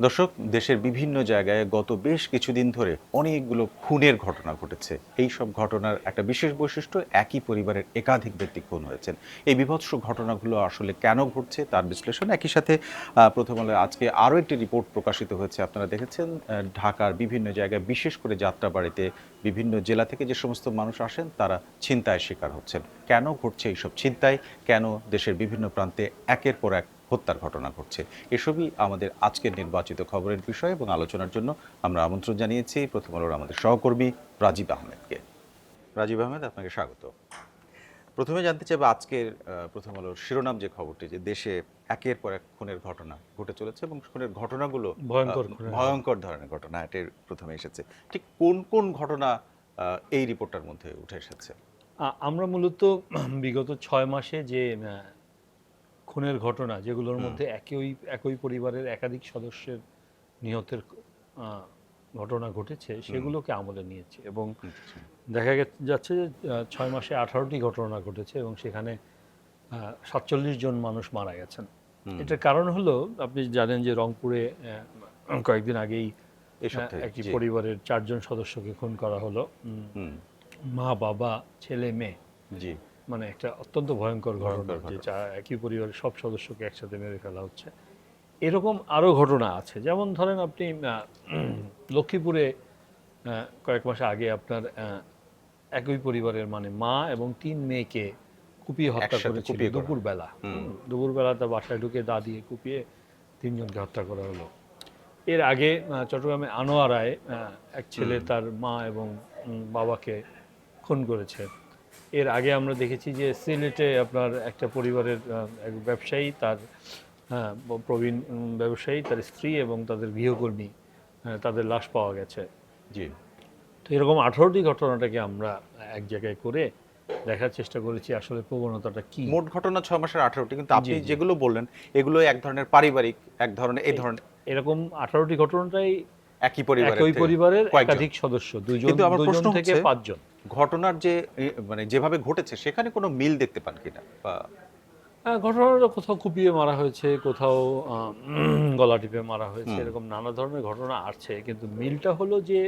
দর্শক, দেশের বিভিন্ন জায়গায় গত বেশ কিছুদিন ধরে অনেকগুলো খুনের ঘটনা ঘটেছে। এই সব ঘটনার একটা বিশেষ বৈশিষ্ট্য, একই পরিবারের একাধিক ব্যক্তি খুন হয়েছেন। এই বীভৎস ঘটনাগুলো আসলে কেন ঘটছে তার বিশ্লেষণ, একই সাথে প্রথম আলোয় আজকে আরও একটি রিপোর্ট প্রকাশিত হয়েছে, আপনারা দেখেছেন। ঢাকার বিভিন্ন জায়গায়, বিশেষ করে যাত্রাবাড়িতে বিভিন্ন জেলা থেকে যে সমস্ত মানুষ আসেন তারা ছিনতাইয়ের শিকার হচ্ছেন। কেন ঘটছে এইসব ছিনতাই, কেন দেশের বিভিন্ন প্রান্তে একের পর এক হত্যার ঘটনা ঘটছে, এসবই আমাদের আজকের নির্বাচিত খবরের বিষয়। এবং আলোচনার জন্য আমরা আমন্ত্রণ জানিয়েছি প্রথম আলোর আমাদের সহকর্মী রাজীব আহমেদকে। রাজীব আহমেদ, আপনাকে স্বাগত। প্রথমে জানতে চাইব আজকের প্রথম আলোর শিরোনাম যে খবরটি, যে দেশে একের পর এক খুনের ঘটনা ঘটে চলেছে এবং খুনের ঘটনাগুলো ভয়ঙ্কর ধরনের ঘটনা, এটির প্রথমে এসেছে। ঠিক কোন কোন ঘটনা এই রিপোর্টটার মধ্যে উঠে এসেছে? আমরা মূলত বিগত 6 মাসে যে খুনের ঘটনা, যেগুলোর মধ্যে একই পরিবারের একাধিক সদস্যের নিহতের ঘটনা ঘটেছে, সেগুলোকে আমলে নিয়েছে এবং দেখা যাচ্ছে যে 6 মাসে 18টি ঘটনা ঘটেছে এবং সেখানে 47 জন মানুষ মারা গেছেন। এটার কারণ হলো, আপনি জানেন যে রংপুরে কয়েকদিন আগেই একটি পরিবারের 4 জন সদস্যকে খুন করা হলো, মা বাবা ছেলে মেয়ে। জি, মানে একটা অত্যন্ত ভয়ঙ্কর ঘটনা, যে একই পরিবারের সব সদস্যকে একসাথে মেরে ফেলা হচ্ছে। এরকম আরও ঘটনা আছে, যেমন ধরেন আপনি লক্ষ্মীপুরে কয়েক মাস আগে আপনার একই পরিবারের মানে মা এবং 3 মেয়েকে কুপিয়ে হত্যা করেছিল দুপুরবেলা। দুপুরবেলা তার বাসায় ঢুকে দা দিয়ে কুপিয়ে 3 জনকে হত্যা করা হলো। এর আগে চট্টগ্রামে আনোয়ারায় এক ছেলে তার মা এবং বাবাকে খুন করেছে। এর আগে আমরা দেখেছি যে সিলেটে আপনার একটা পরিবারের এক ব্যবসায়ী, তার প্রবীণ ব্যবসায়ী, তার স্ত্রী এবং তাদের গৃহকর্মী, তাদের লাশ পাওয়া গেছে। জি। তো এরকম 18টি ঘটনাটাকে আমরা এক জায়গায় করে দেখার চেষ্টা করেছি আসলে প্রবণতাটা কি। মোট ঘটনা 6 মাসের 18টি, কিন্তু আপনি যেগুলো বললেন এগুলো এক ধরনের পারিবারিক, এক ধরনের এই ধরনের এরকম 18টি ঘটনাটাই একই পরিবারের একাধিক সদস্য, দুজন থেকে 5 জন। ঘটনার যে মানে যেভাবে ঘটেছে সেখানে কোনো মিল দেখতে পান কিনা? ঘটনাটা কোথাও কুপিয়ে মারা হয়েছে, কোথাও গলা টিপে মারা হয়েছে, এরকম নানা ধরনের ঘটনা আছে, কিন্তু মিলটা হলো যে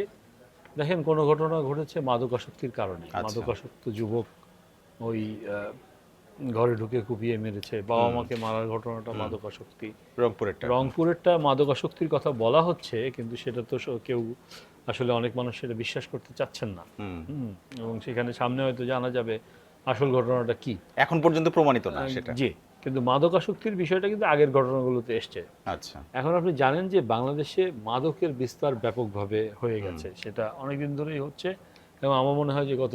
দেখেন, কোনো ঘটনা ঘটেছে মাদকাসক্তির কারণে। মাদকাসক্ত যুবক ওই ঘরে ঢুকে কুপিয়ে মেরেছে, বাবা মাকে মারার ঘটনাটা মাদকাসক্তি। রংপুরেরটা মাদকাসক্তির কথা বলা হচ্ছে, কিন্তু সেটা তো কেউ আসলে, অনেক মানুষ সেটা বিশ্বাস করতে চাচ্ছেন না। এবং সেখানে সামনে হয়তো জানা যাবে আসল ঘটনাটা কি, এখন পর্যন্ত প্রমাণিত না সেটা। জি, কিন্তু মাদকাসক্তির বিষয়টা কিন্তু আগের ঘটনাগুলোতে এসছে। আচ্ছা, এখন আপনি জানেন যে বাংলাদেশে মাদকের বিস্তার ব্যাপকভাবে হয়ে গেছে, সেটা অনেকদিন ধরেই হচ্ছে এবং আমার মনে হয় যে গত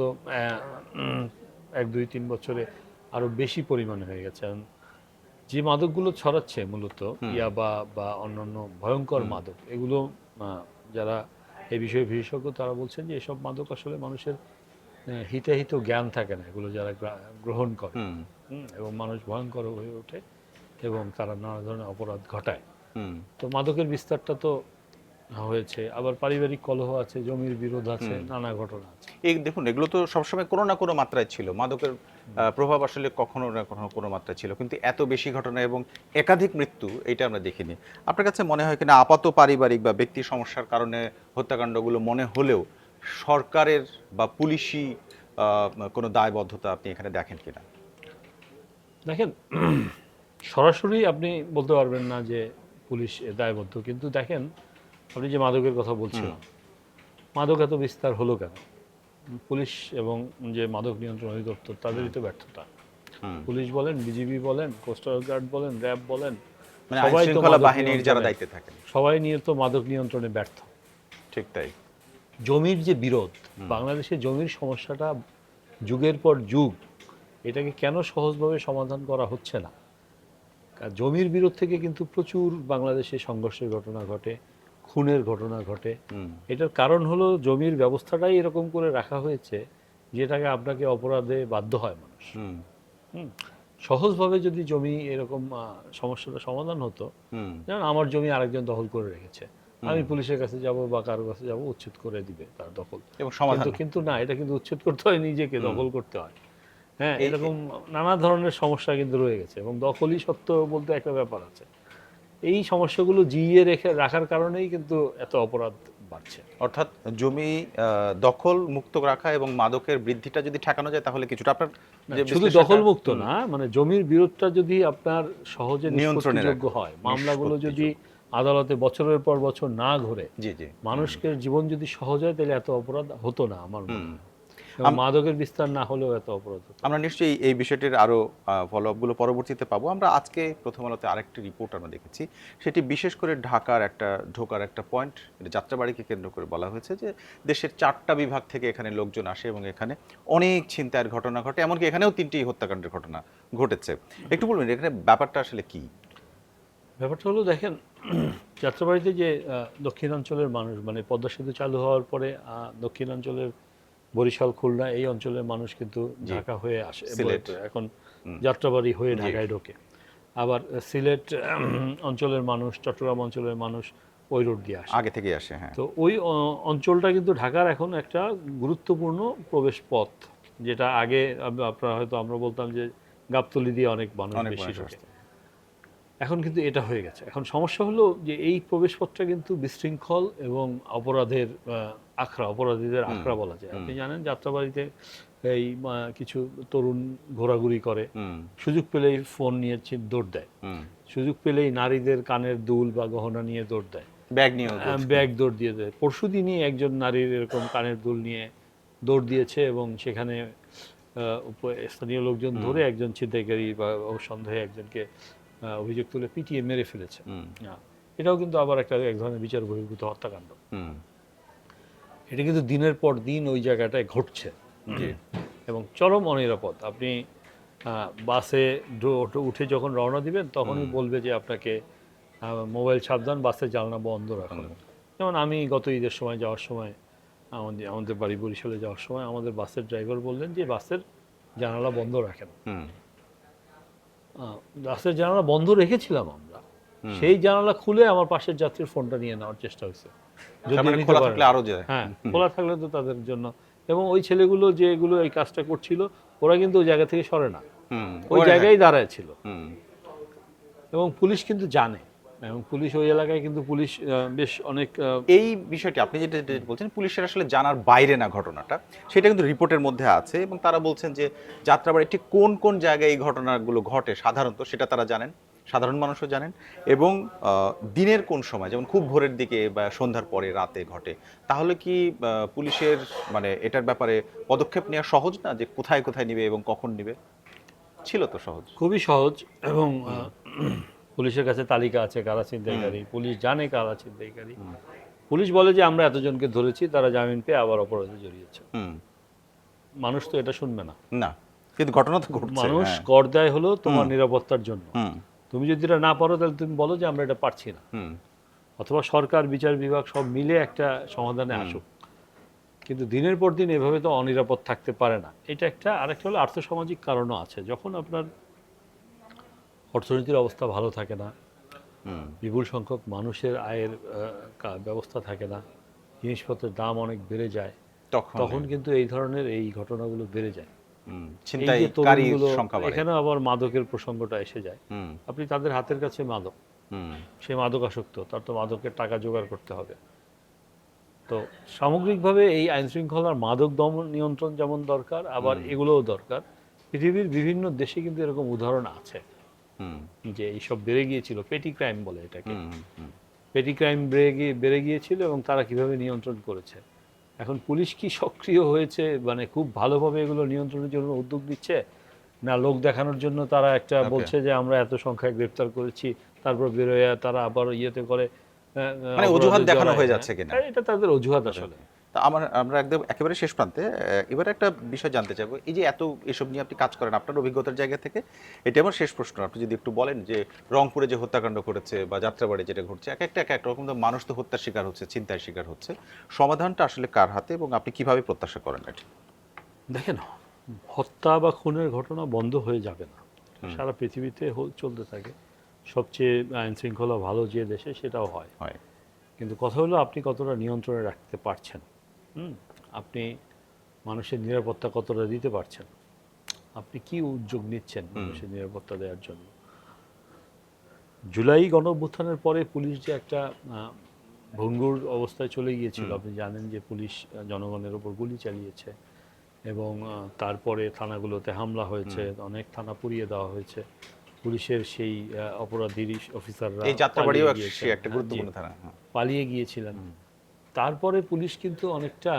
1-2-3 বছরে আরো বেশি পরিমাণে হয়ে গেছে। যে মাদকগুলো ছড়াচ্ছে মূলত ইয়াবা বা অন্যান্য ভয়ঙ্কর মাদক, এগুলো যারা এই বিষয়ে বিশেষজ্ঞ তারা বলছেন যে এসব মাদক আসলে মানুষের হিতাহিত জ্ঞান থাকে না, এগুলো যারা গ্রহণ করে এবং মানুষ ভয়ঙ্কর হয়ে ওঠে এবং তারা নানা ধরনের অপরাধ ঘটায়। তো মাদকের বিস্তারটা তো হয়েছে, আবার পারিবারিক কলহ আছে, জমির বিরোধ আছে, নানা ঘটনা আছে। এই দেখুন, এগুলো তো সবসময় কোনো না কোনো মাত্রায় ছিল, মাদকের প্রভাব আসলে কখনো না কখনো কোনো মাত্রায় ছিল, কিন্তু এত বেশি ঘটনা এবং একাধিক মৃত্যু এটা আমরা দেখিনি। আপনার কাছে মনে হয় কিনা আপাত পারিবারিক বা ব্যক্তি সমস্যার কারণে হত্যাকাণ্ডগুলো মনে হলেও সরকারের বা পুলিশি কোনো দায়বদ্ধতা আপনি এখানে দেখেন কিনা? দেখেন, সরাসরি আপনি বলতে পারবেন না যে পুলিশ দায়বদ্ধ, কিন্তু দেখেন, আপনি যে মাদকের কথা বলছিলেন, মাদক এত বিস্তার হলো কেন? পুলিশ এবং যে মাদক নিয়ন্ত্রণ অধিদপ্তর, তাদেরই তো ব্যর্থতা। পুলিশ বলেন, বিজিবি বলেন, কোস্টাল গার্ড বলেন, র্যাব বলেন, সবাই তো বাহিনীর যারা দায়িত্বে থাকেন, সবাই নিয়ে তো মাদক নিয়ন্ত্রণে ব্যর্থ। ঠিক তাই। জমির যে বিরোধ, বাংলাদেশে জমির সমস্যাটা যুগের পর যুগ, এটাকে কেন সহজভাবে সমাধান করা হচ্ছে না? জমির বিরোধ থেকে কিন্তু প্রচুর বাংলাদেশে সংঘর্ষের ঘটনা ঘটে, খুনের ঘটনা ঘটে। এটার কারণ হলো জমির ব্যবস্থাটাই এরকম করে রাখা হয়েছে, যেটাকে আপনাকে অপরাধে বাধ্য হয় মানুষ। সহজভাবে যদি জমি এরকম সমস্যাটা সমাধান হতো, যেমন আমার জমি আরেকজন দখল করে রেখেছে, আমি পুলিশের কাছে যাব বা কারোর কাছে যাব, উচ্ছেদ করে দিবে তার দখল, কিন্তু না, এটা কিন্তু উচ্ছেদ করতে হয়, নিজেকে দখল করতে হয়। হ্যাঁ, এরকম নানা ধরনের সমস্যা কিন্তু রয়ে গেছে এবং দখলই সত্য বলতে একটা ব্যাপার আছে। এই সমস্যাগুলো জিইয়ে রাখার কারণেই কিন্তু এত অপরাধ বাড়ছে। অর্থাৎ জমি দখল মুক্ত রাখা এবং মাদকের বৃদ্ধিটা যদি ঠেকানো যায় তাহলে কিছুটা আপনার যে শুধু বিশ্লেষণটা- দখল মুক্ত না, মানে জমির বিরোধটা যদি আপনার সহজে নিয়ন্ত্রণে নিষ্পত্তিযোগ্য রাখা। হয়, মামলাগুলো যদি নিষ্পত্তিযোগ্য। আদালতে বছরের পর বছর না ঘুরে জি জি মানুষের জীবন যদি সহজ হয়, তাহলে এত অপরাধ হতো না আমার মনে হুম। হয়। এবং মাদকের বিস্তার না হলেও এত অপরাধ হতো। আমরা নিশ্চয়ই এই বিষয়টির আরো ফলো আপগুলো পরবর্তীতে পাবো। আমরা আজকে প্রথম আলোতে আরেকটি রিপোর্ট আমরা দেখেছি, সেটি বিশেষ করে ঢাকার একটা ঢোকার একটা পয়েন্ট, যাত্রাবাড়িকে কেন্দ্র করে বলা হয়েছে যে দেশের 4টা বিভাগ থেকে এখানে লোকজন আসে এবং এখানে অনেক ছিনতাইয়ের ঘটনা ঘটে, এমনকি এখানেও 3টি হত্যাকাণ্ডের ঘটনা ঘটেছে। একটু বলবেন এখানে ব্যাপারটা আসলে কি? ব্যাপারটা হলো, দেখেন, যাত্রাবাড়িতে যে দক্ষিণাঞ্চলের মানুষ, মানে পদ্মা সেতু চালু হওয়ার পরে দক্ষিণাঞ্চলের বরিশাল, খুলনা এই অঞ্চলের মানুষ কিন্তু জি। ঢাকা হয়ে আসে, সিলেট। এখন যাত্রাবাড়ি হয়ে জি। ঢাকায় ঢোকে। আবার সিলেট অঞ্চলের মানুষ, চট্টগ্রাম অঞ্চলের মানুষ ওই রোড দিয়ে আসে। আগে থেকেই আসে, হ্যাঁ। তো ওই অঞ্চলটা কিন্তু ঢাকার এখন একটা গুরুত্বপূর্ণ প্রবেশ পথ, যেটা আগে আপনারা হয়তো আমরা বলতাম যে গাবতলী দিয়ে অনেক মানুষ অনেক বেশি মানুষ ঢোকে। আসতো। এখন কিন্তু এটা হয়ে গেছে। এখন সমস্যা হলো যে এই প্রবেশপথটা কিন্তু বিশৃঙ্খল এবং অপরাধের আখড়া, অপরাধীদের আখড়া বলা যায়। আপনি জানেন যাত্রাবাড়িতে এই কিছু তরুণ ঘোরাঘুরি করে, হুম সুযোগ পেলেই ফোন নিয়ে দৌড় দেয়, হুম। সুযোগ পেলেই নারীদের কানের দুল বা গহনা নিয়ে দৌড় দেয়, ব্যাগ নিয়েও ব্যাগ দৌড় দিয়ে দেয়। পরশুদিনই একজন নারীর এরকম কানের দুল নিয়ে দৌড় দিয়েছে এবং সেখানে স্থানীয় লোকজন ধরে একজন ছিনতাইকারী বা সন্দেহে একজনকে অভিযোগ তুলে পিটিয়ে মেরে ফেলেছে। এটাও কিন্তু আবার এক ধরনের বিচার বহির্ভূত হত্যাকাণ্ড। হুম। এটা কিন্তু দিনের পর দিন ওই জায়গাটায় ঘটছে জি। এবং চরম অনিরাপদ। আপনি বাসে উঠে যখন রওনা দিবেন তখনই বলবে যে আপনাকে মোবাইল সাবধান, বাসের জানলা বন্ধ রাখুন। যেমন আমি গত ঈদের সময় যাওয়ার সময়, আমাদের বাড়ি বরিশালে যাওয়ার সময় আমাদের বাসের ড্রাইভার বললেন যে বাসের জানালা বন্ধ রাখেন। বাসের জানালা বন্ধ রেখেছিলাম আমরা, সেই জানালা খুলে আমার পাশের যাত্রীর ফোনটা নিয়ে নেওয়ার চেষ্টা হয়েছে। যদি মানে নিতে খোলা পারে থাকলে না। আরো যায়। হ্যাঁ, খোলা থাকলে তো তাদের জন্য। এবং ওই ছেলেগুলো যেগুলো এই কাজটা করছিল, ওরা কিন্তু ওই জায়গা থেকে সরে না, ওই জায়গায় দাঁড়ায় ছিল। এবং পুলিশ কিন্তু জানে, এবং পুলিশ ওই এলাকায় কিন্তু পুলিশ বেশ অনেক এই বিষয়টি আপনি যেটা যেটা বলছেন, পুলিশের আসলে জানার বাইরে না ঘটনাটা, সেটা কিন্তু রিপোর্টের মধ্যে আছে এবং তারা বলছেন যে যাত্রাবাড়ি ঠিক কোন কোন জায়গায় এই ঘটনাগুলো ঘটে সাধারণত সেটা তারা জানেন, সাধারণ মানুষও জানেন, এবং দিনের কোন সময়, যেমন খুব ভোরের দিকে বা সন্ধ্যার পরে রাতে ঘটে। তাহলে কি পুলিশের মানে এটার ব্যাপারে পদক্ষেপ নেওয়া সহজ না, যে কোথায় কোথায় নিবে এবং কখন নিবে? ছিল তো সহজ। খুবই সহজ। এবং পুলিশের কাছে তালিকা আছে কারা ছিনতাইকারী, পুলিশ জানে কারা ছিনতাইকারী। পুলিশ বলে যে আমরা এতজনকে ধরেছি, তারা জামিন পেয়ে আবার অপরাধে জড়িয়েছে। মানুষ তো এটা শুনবে না। না, কিন্তু ঘটনা তো ঘটছে। মানুষ কর দেয় হলো তোমার নিরাপত্তার জন্য। তুমি যদি এটা না পারো তাহলে তুমি বলো যে আমরা এটা পারছি না, অথবা সরকার, বিচার বিভাগ সব মিলে একটা সমাধানে আসুক। কিন্তু দিনের পর দিন এভাবে তো অনিরাপদ থাকতে পারে না। এটা একটা। আরেকটা হলো আর্থসামাজিক কারণও আছে। যখন আপনার অর্থনীতির অবস্থা ভালো থাকে না, বিপুল সংখ্যক মানুষের আয়ের ব্যবস্থা থাকে না, জিনিসপত্রের দাম অনেক বেড়ে যায়, তখন কিন্তু এই ধরনের এই ঘটনাগুলো বেড়ে যায়। এই যে তরুণগুলো, এখানে আবার মাদকের প্রসঙ্গটা এসে যায়। আপনি তাদের হাতের কাছে মাদক, সে মাদক আসক্ত, তার তো মাদকের টাকা জোগাড় করতে হবে। তো সামগ্রিকভাবে এই আইন শৃঙ্খলার মাদক দমন নিয়ন্ত্রণ যেমন দরকার, আবার এগুলোও দরকার। পৃথিবীর বিভিন্ন দেশে কিন্তু এরকম উদাহরণ আছে যে এইসব বেড়ে গিয়েছিল, পেটি ক্রাইম বলে এটাকে। পেটি ক্রাইম বেড়ে গিয়েছিল এবং তারা কিভাবে নিয়ন্ত্রণ করেছে। এখন পুলিশ কি সক্রিয় হয়েছে, মানে খুব ভালোভাবে এগুলো নিয়ন্ত্রণের জন্য উদ্যোগ নিচ্ছে, না লোক দেখানোর জন্য তারা একটা বলছে যে আমরা এত সংখ্যায় গ্রেপ্তার করেছি, তারপর বেরোয় তারা আবার ইয়েতে করে, মানে অজুহাত দেখানো হয়ে যাচ্ছে কিনা? এটা তাদের অজুহাত আসলে। তা আমরা একদম একেবারে শেষ প্রান্তে এবারে একটা বিষয় জানতে চাইবো, এই যে এত এসব নিয়ে আপনি কাজ করেন আপনার অভিজ্ঞতার জায়গা থেকে, এটা আমার শেষ প্রশ্ন, আপনি যদি একটু বলেন যে রংপুরে যে হত্যাকাণ্ড ঘটেছে বা যাত্রাবাড়ি যেটা ঘটছে, এক একটা রকম তো মানুষ তো হত্যার শিকার হচ্ছে, চিন্তার শিকার হচ্ছে, সমাধানটা আসলে কার হাতে এবং আপনি কিভাবে প্রত্যাশা করেন এটা? দেখেন, হত্যা বা খুনের ঘটনা বন্ধ হয়ে যাবে না, সারা পৃথিবীতে চলতে থাকে। সবচেয়ে আইন শৃঙ্খলা ভালো যে দেশে সেটাও হয়। কিন্তু কথা হলো আপনি কতটা নিয়ন্ত্রণে রাখতে পারছেন, আপনি মানুষের নিরাপত্তা কতটা দিতে পারছেন, আপনি কি উদ্যোগ নিচ্ছেন মানুষের নিরাপত্তা দেওয়ার জন্য। জুলাই গণঅভ্যুত্থানের পরে পুলিশ যে একটা ভঙ্গুর অবস্থায় চলে গিয়েছিল, আপনি জানেন যে পুলিশ জনগণের ওপর গুলি চালিয়েছে এবং তারপরে থানাগুলোতে হামলা হয়েছে, অনেক থানা পুড়িয়ে দেওয়া হয়েছে, পুলিশের সেই অপরাধী অফিসাররা এই যাত্রাবাড়িও পালিয়ে গিয়েছেন। একটা গুরুত্বপূর্ণ ধারা। পালিয়ে গিয়েছিলেন। তারপরে পুলিশ কিন্তু অনেকটা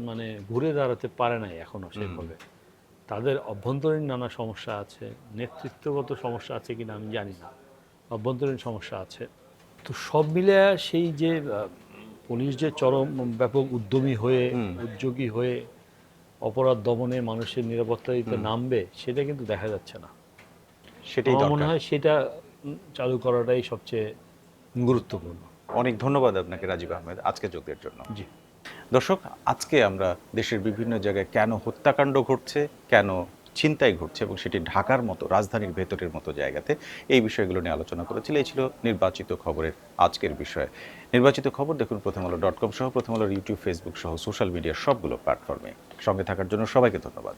মানে ঘুরে দাঁড়াতে পারে নাই এখনো সেভাবে। তাদের অভ্যন্তরীণ নানা সমস্যা আছে, নেতৃত্বগত সমস্যা আছে কিনা আমি জানি না, অভ্যন্তরীণ সমস্যা আছে। তো সব মিলে সেই যে পুলিশ যে চরম ব্যাপক উদ্যমী হয়ে উদ্যোগী হয়ে অপরাধ দমনে মানুষের নিরাপত্তা দিতে নামবে, সেটা কিন্তু দেখা যাচ্ছে না। সেটাই আমার মনে দরকার। হয় সেটা চালু করাটাই সবচেয়ে গুরুত্বপূর্ণ। অনেক ধন্যবাদ আপনাকে রাজীব আহমেদ আজকে যোগের জন্য। জি। দর্শক, আজকে আমরা দেশের বিভিন্ন জায়গায় কেন হত্যাকাণ্ড ঘটছে, কেন ছিনতাই ঘটছে এবং সেটি ঢাকার মতো রাজধানীর ভেতরের মতো জায়গাতে, এই বিষয়গুলো নিয়ে আলোচনা করেছিল। এই ছিল নির্বাচিত খবরের আজকের বিষয়। নির্বাচিত খবর দেখুন প্রথমআলো.com সহ প্রথম আলোর ইউটিউব, ফেসবুক সহ সোশ্যাল মিডিয়ার সবগুলো প্ল্যাটফর্মে। সঙ্গে থাকার জন্য সবাইকে ধন্যবাদ।